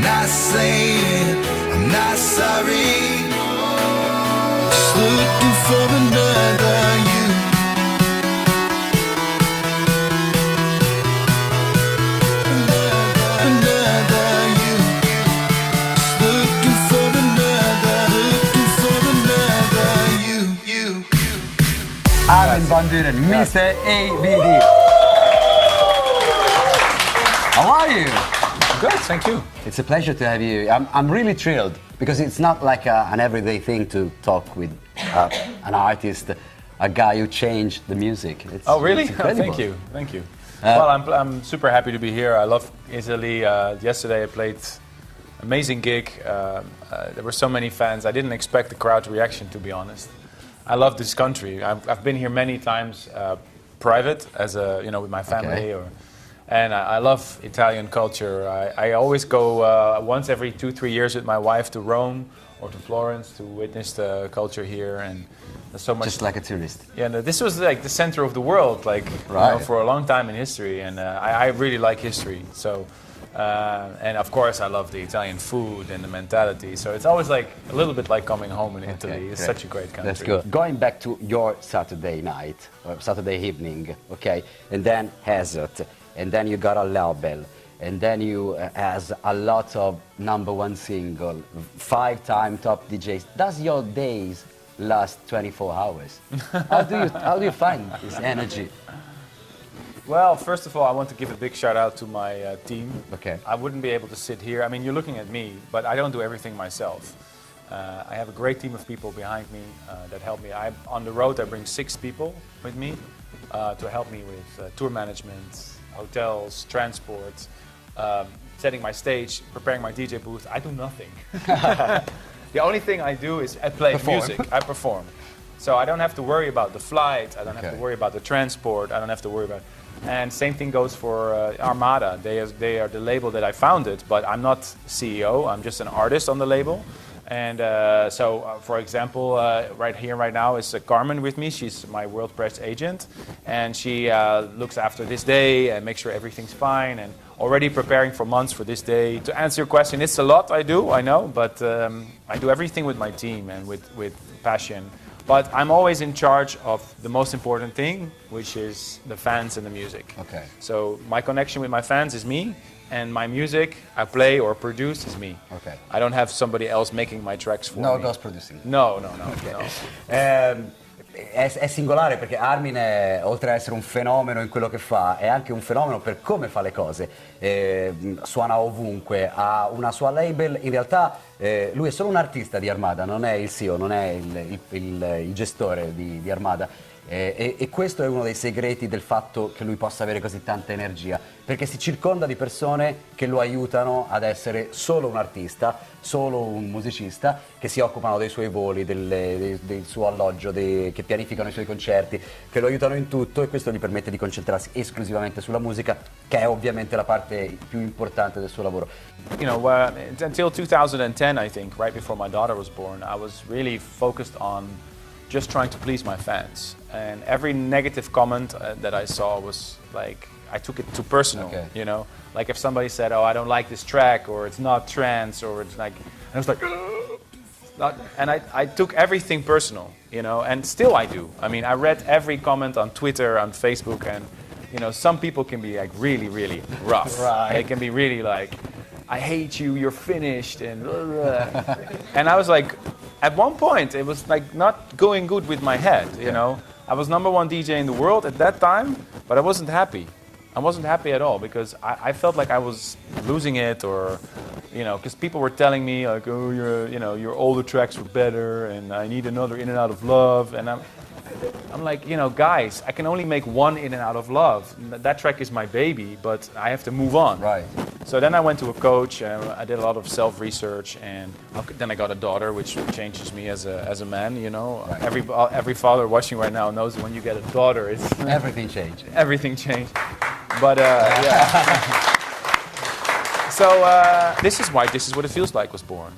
not saying I'm not sorry. Just looking for another you. Another you. Just looking for another you. Armin van Buuren, Mr. ABD. How are you? Good, thank you. It's a pleasure to have you. I'm really thrilled because it's not like an everyday thing to talk with an artist, a guy who changed the music. Oh, really? It's incredible. Thank you. Well, I'm super happy to be here. I love Italy. Yesterday I played amazing gig. There were so many fans. I didn't expect the crowd reaction, to be honest. I love this country. I've been here many times, private, as a with my family, and I love Italian culture. I always go once every 2-3 years with my wife to Rome or to Florence to witness the culture here, and there's so much. Just like a tourist. Yeah, no, this was like the center of the world, like for a long time in history, and I really like history. So. And of course I love the Italian food and the mentality, so it's always like a little bit like coming home in Italy. It's such a great country. That's good. Going back to your Saturday night, or Saturday evening, okay, and then Hazard, and then you got a label, and then you has a lot of #1 single, 5-time top DJs. Does your days last 24 hours? How do you find this energy? Well, first of all, I want to give a big shout out to my team. Okay. I wouldn't be able to sit here. I mean, you're looking at me, but I don't do everything myself. I have a great team of people behind me that help me. On the road, I bring 6 people with me to help me with tour management, hotels, transport, setting my stage, preparing my DJ booth. I do nothing. The only thing I do is I play music. I perform. So I don't have to worry about the flight. I don't have to worry about the transport. I don't have to worry about. And same thing goes for Armada. They are the label that I founded, but I'm not CEO. I'm just an artist on the label. And for example, right here, right now is Carmen with me. She's my world press agent, and she looks after this day and makes sure everything's fine. And already preparing for months for this day. To answer your question, it's a lot I do, I know, but I do everything with my team and with passion. But I'm always in charge of the most important thing, which is the fans and the music. Okay. So my connection with my fans is me, and my music I play or produce is me. Okay. I don't have somebody else making my tracks for me. No ghost producing. No. È singolare perché Armin oltre ad essere un fenomeno in quello che fa, è anche un fenomeno per come fa le cose. Suona ovunque, ha una sua label. In realtà lui è solo un artista di Armada, non è il CEO, non è il gestore di Armada. E questo è uno dei segreti del fatto che lui possa avere così tanta energia, perché si circonda di persone che lo aiutano ad essere solo un artista, solo un musicista, che si occupano dei suoi voli, del suo alloggio, che pianificano i suoi concerti, che lo aiutano in tutto, e questo gli permette di concentrarsi esclusivamente sulla musica, che è ovviamente la parte più importante del suo lavoro. You know, until 2010, I think, right before my daughter was born, I was really focused on just trying to please my fans, and every negative comment that I saw was like, I took it too personal, you know, like if somebody said, oh, I don't like this track, or it's not trance, or it's like, and I was like, and I took everything personal, you know, and still I do. I mean, I read every comment on Twitter, on Facebook, and you know, some people can be like really, really rough. Right. They can be really like, I hate you, you're finished, and and I was like, at one point, it was like not going good with my head, you know. I was #1 DJ in the world at that time, but I wasn't happy. I wasn't happy at all because I felt like I was losing it, or, you know, because people were telling me like, oh, your older tracks were better, and I need another In and Out of Love, and I'm like, you know, guys, I can only make one In and Out of Love. That track is my baby, but I have to move on. Right. So then I went to a coach, and I did a lot of self-research, and then I got a daughter, which changes me as a man, you know. Right. Every father watching right now knows when you get a daughter, it's... Everything changed. Everything changed. But, yeah. So this is why This Is What It Feels Like was born.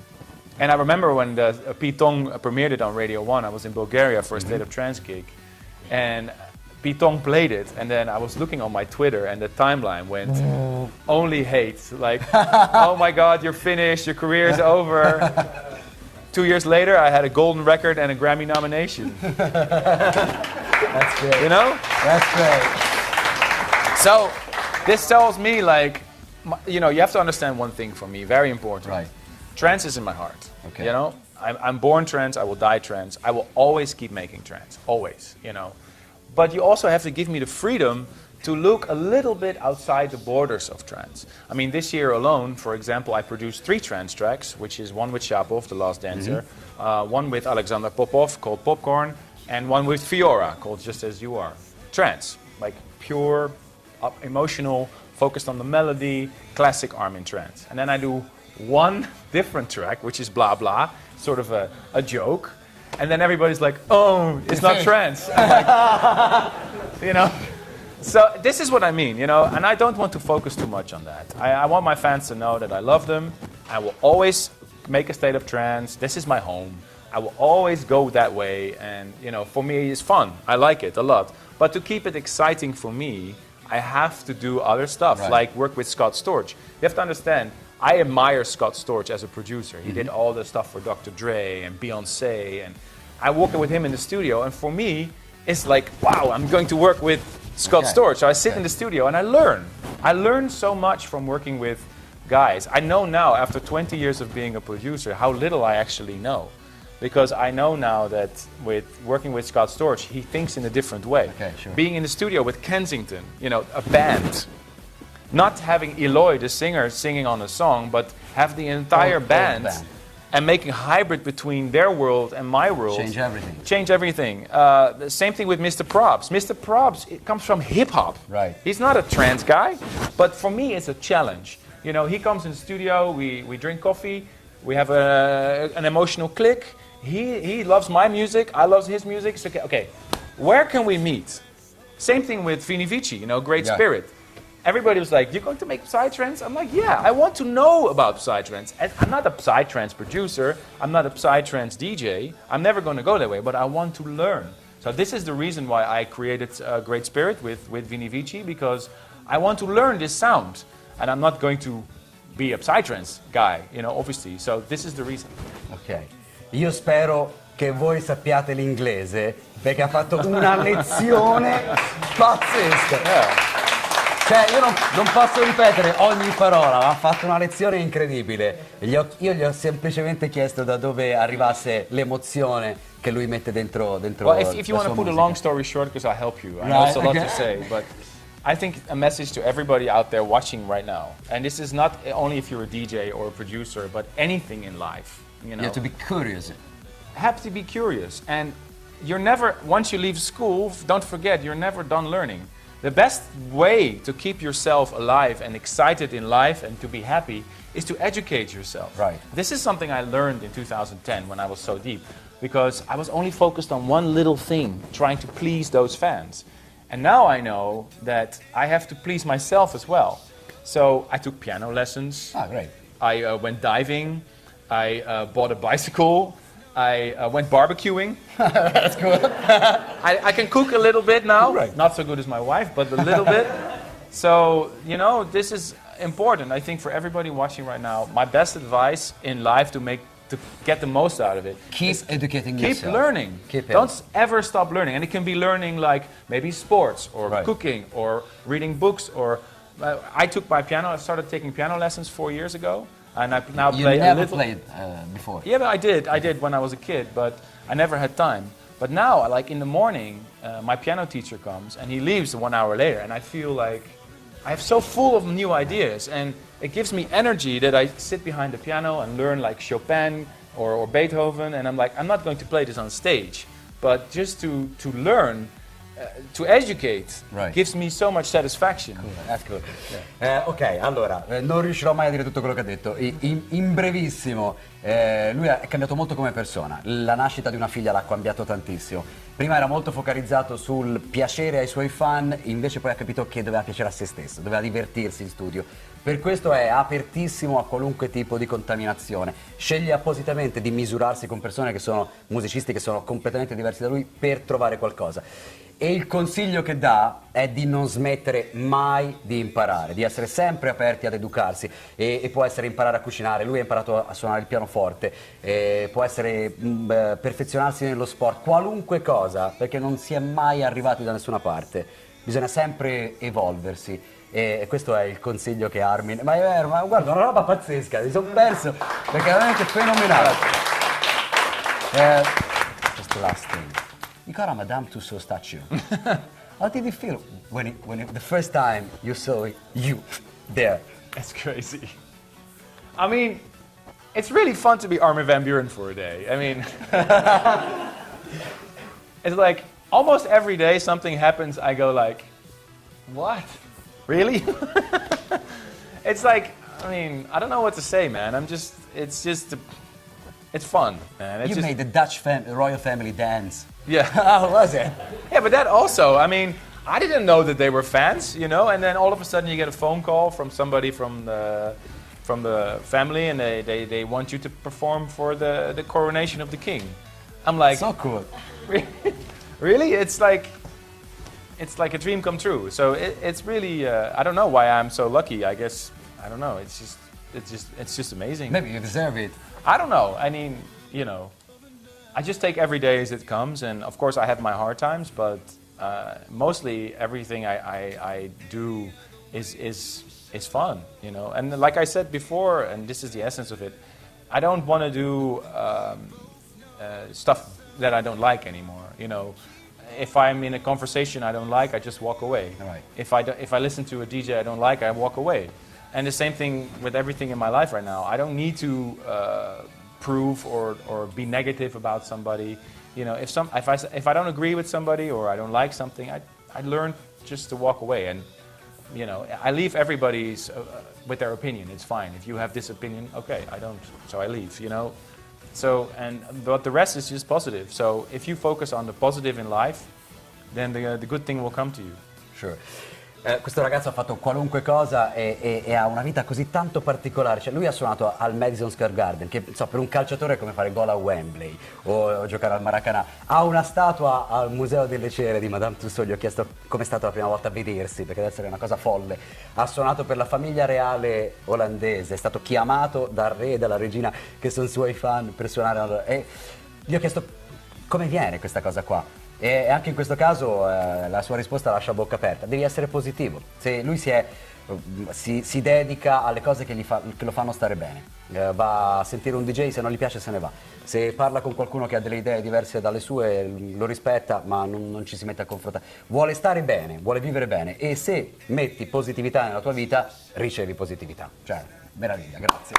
And I remember when Pete Tong premiered it on Radio 1, I was in Bulgaria for a State of Trance gig. And Pitong played it, and then I was looking on my Twitter, and the timeline went only hate. Like, oh my God, you're finished, your career is over. 2 years later, I had a golden record and a Grammy nomination. That's great. You know? That's great. So, this tells me, like, you know, you have to understand one thing for me, very important. Right. Trance is in my heart. Okay. You know, I'm born trance, I will die trance. I will always keep making trance, always, you know. But you also have to give me the freedom to look a little bit outside the borders of trance. I mean, this year alone, for example, I produced 3 trance tracks, which is one with Shapov, The Last Dancer, one with Alexander Popov called Popcorn, and one with Fiora called Just As You Are. Trance, like pure, emotional, focused on the melody, classic Armin trance. And then I do one different track, which is Blah Blah, sort of a joke. And then everybody's like, oh, it's not trance. I'm like, you know? So this is what I mean, you know? And I don't want to focus too much on that. I want my fans to know that I love them. I will always make a state of trance. This is my home. I will always go that way. And, you know, for me, it's fun. I like it a lot. But to keep it exciting for me, I have to do other stuff, like work with Scott Storch. You have to understand, I admire Scott Storch as a producer. He did all the stuff for Dr. Dre and Beyoncé, and I work with him in the studio, and for me, it's like, wow, I'm going to work with Scott Storch. So I sit in the studio and I learn. I learn so much from working with guys. I know now, after 20 years of being a producer, how little I actually know. Because I know now that with working with Scott Storch, he thinks in a different way. Okay, sure. Being in the studio with Kensington, you know, a band. Not having Eloy, the singer, singing on a song, but have the entire band and making a hybrid between their world and my world. Change everything. Change everything. The same thing with Mr. Probs. Mr. Probs, it comes from hip-hop. Right. He's not a trance guy, but for me it's a challenge. You know, he comes in the studio, we drink coffee, we have an emotional click. He loves my music, I love his music. So, okay, where can we meet? Same thing with Vini Vici, you know, Great Spirit. Everybody was like, you're going to make Psytrance? I'm like, yeah, I want to know about Psytrance. I'm not a Psytrance producer, I'm not a Psytrance DJ, I'm never going to go that way, but I want to learn. So this is the reason why I created Great Spirit with Vini Vici, because I want to learn this sound. And I'm not going to be a Psytrance guy, you know, obviously. So this is the reason. Ok. Io spero che voi sappiate l'inglese, perché ha fatto una lezione pazzesca. Cioè, io non posso ripetere ogni parola, ma ha fatto una lezione incredibile. Io gli ho semplicemente chiesto da dove arrivasse l'emozione che lui mette dentro Well, if you want to put a long story short, because I'll help you. I know it's a lot to say, but I think a message to everybody out there watching right now, and this is not only if you're a DJ or a producer, but anything in life. You know, You have to be curious. Have to be curious, and you're never, once you leave school, don't forget, you're never done learning. The best way to keep yourself alive and excited in life and to be happy is to educate yourself. Right. This is something I learned in 2010 when I was so deep, because I was only focused on one little thing, trying to please those fans. And now I know that I have to please myself as well. So I took piano lessons. Ah, great. I went diving. I bought a bicycle. I went barbecuing. That's cool. I can cook a little bit now. Right. Not so good as my wife, but a little bit. So, you know, this is important. I think for everybody watching right now, my best advice in life to get the most out of it. Keep educating yourself. Keep learning. Keep it. Don't ever stop learning. And it can be learning like maybe sports or cooking or reading books or... I took my piano. I started taking piano lessons 4 years ago. And I now play a little... You never played before? Yeah, but I did when I was a kid, but I never had time. But now, like in the morning, my piano teacher comes and he leaves 1 hour later, and I feel like I'm so full of new ideas, and it gives me energy that I sit behind the piano and learn like Chopin or Beethoven, and I'm like, I'm not going to play this on stage, but just to learn, to educate, gives me so much satisfaction. That's cool. Ok, allora, non riuscirò mai a dire tutto quello che ha detto. In brevissimo, lui è cambiato molto come persona. La nascita di una figlia l'ha cambiato tantissimo. Prima era molto focalizzato sul piacere ai suoi fan, invece poi ha capito che doveva piacere a se stesso, doveva divertirsi in studio. Per questo è apertissimo a qualunque tipo di contaminazione. Sceglie appositamente di misurarsi con persone che sono musicisti, che sono completamente diversi da lui, per trovare qualcosa. E il consiglio che dà è di non smettere mai di imparare, di essere sempre aperti ad educarsi. E può essere imparare a cucinare, lui ha imparato a suonare il pianoforte, può essere perfezionarsi nello sport, qualunque cosa, perché non si è mai arrivati da nessuna parte. Bisogna sempre evolversi. E questo è il consiglio che Armin... Ma è vero, ma guarda, una roba pazzesca, mi sono perso, perché è veramente fenomenale. Just the last thing. You got a Madame Tussauds statue. How did you feel when the first time you saw you there? It's crazy. I mean, it's really fun to be Armin van Buuren for a day. I mean, it's like almost every day something happens, I go like, what? Really? It's like, I mean, I don't know what to say, man. It's fun, man. You made the Dutch royal family dance. Yeah. How was it? Yeah, but that also, I mean, I didn't know that they were fans, you know, and then all of a sudden you get a phone call from somebody from the family, and they want you to perform for the coronation of the king. I'm like, So cool. really? It's like a dream come true. So it's really, I don't know why I'm so lucky. I guess, I don't know. It's just amazing. Maybe you deserve it. I don't know. I mean, you know, I just take every day as it comes, and of course I have my hard times, but mostly everything I do is fun, you know. And like I said before, and this is the essence of it, I don't want to do stuff that I don't like anymore, you know. If I'm in a conversation I don't like, I just walk away. Right. If I listen to a DJ I don't like, I walk away. And the same thing with everything in my life right now. I don't need to prove or be negative about somebody. You know, if I don't agree with somebody or I don't like something, I learn just to walk away. And you know, I leave everybody's with their opinion. It's fine. If you have this opinion, okay, I don't, so I leave. You know. So but the rest is just positive. So if you focus on the positive in life, then the good thing will come to you. Sure. Questo ragazzo ha fatto qualunque cosa e ha una vita così tanto particolare. Cioè, lui ha suonato al Madison Square Garden, che so, per un calciatore è come fare gol a Wembley o giocare al Maracanã. Ha una statua al Museo delle Cere di Madame Tussauds. Gli ho chiesto com'è stata la prima volta a vedersi, perché deve essere una cosa folle. Ha suonato per la famiglia reale olandese, è stato chiamato dal re e dalla regina, che sono suoi fan, per suonare. E gli ho chiesto come viene questa cosa qua. E anche in questo caso la sua risposta lascia a bocca aperta. Devi essere positivo. Se lui si dedica alle cose che lo fanno stare bene, va a sentire un DJ, se non gli piace se ne va. Se parla con qualcuno che ha delle idee diverse dalle sue, lo rispetta, ma non ci si mette a confrontare. Vuole stare bene, vuole vivere bene, e se metti positività nella tua vita, ricevi positività. Cioè, meraviglia, grazie.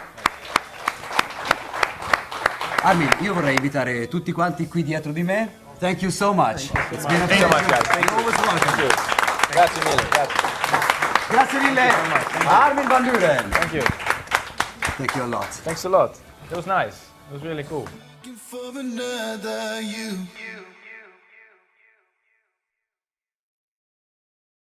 Armin, io vorrei invitare tutti quanti qui dietro di me. Thank you so much. It's been a Thank you so much, guys. You're always welcome. Grazie mille. Grazie. Grazie mille. Armin van Buuren. Thank you. Thank you a lot. Thanks a lot. It was nice. It was really cool. Looking for another you.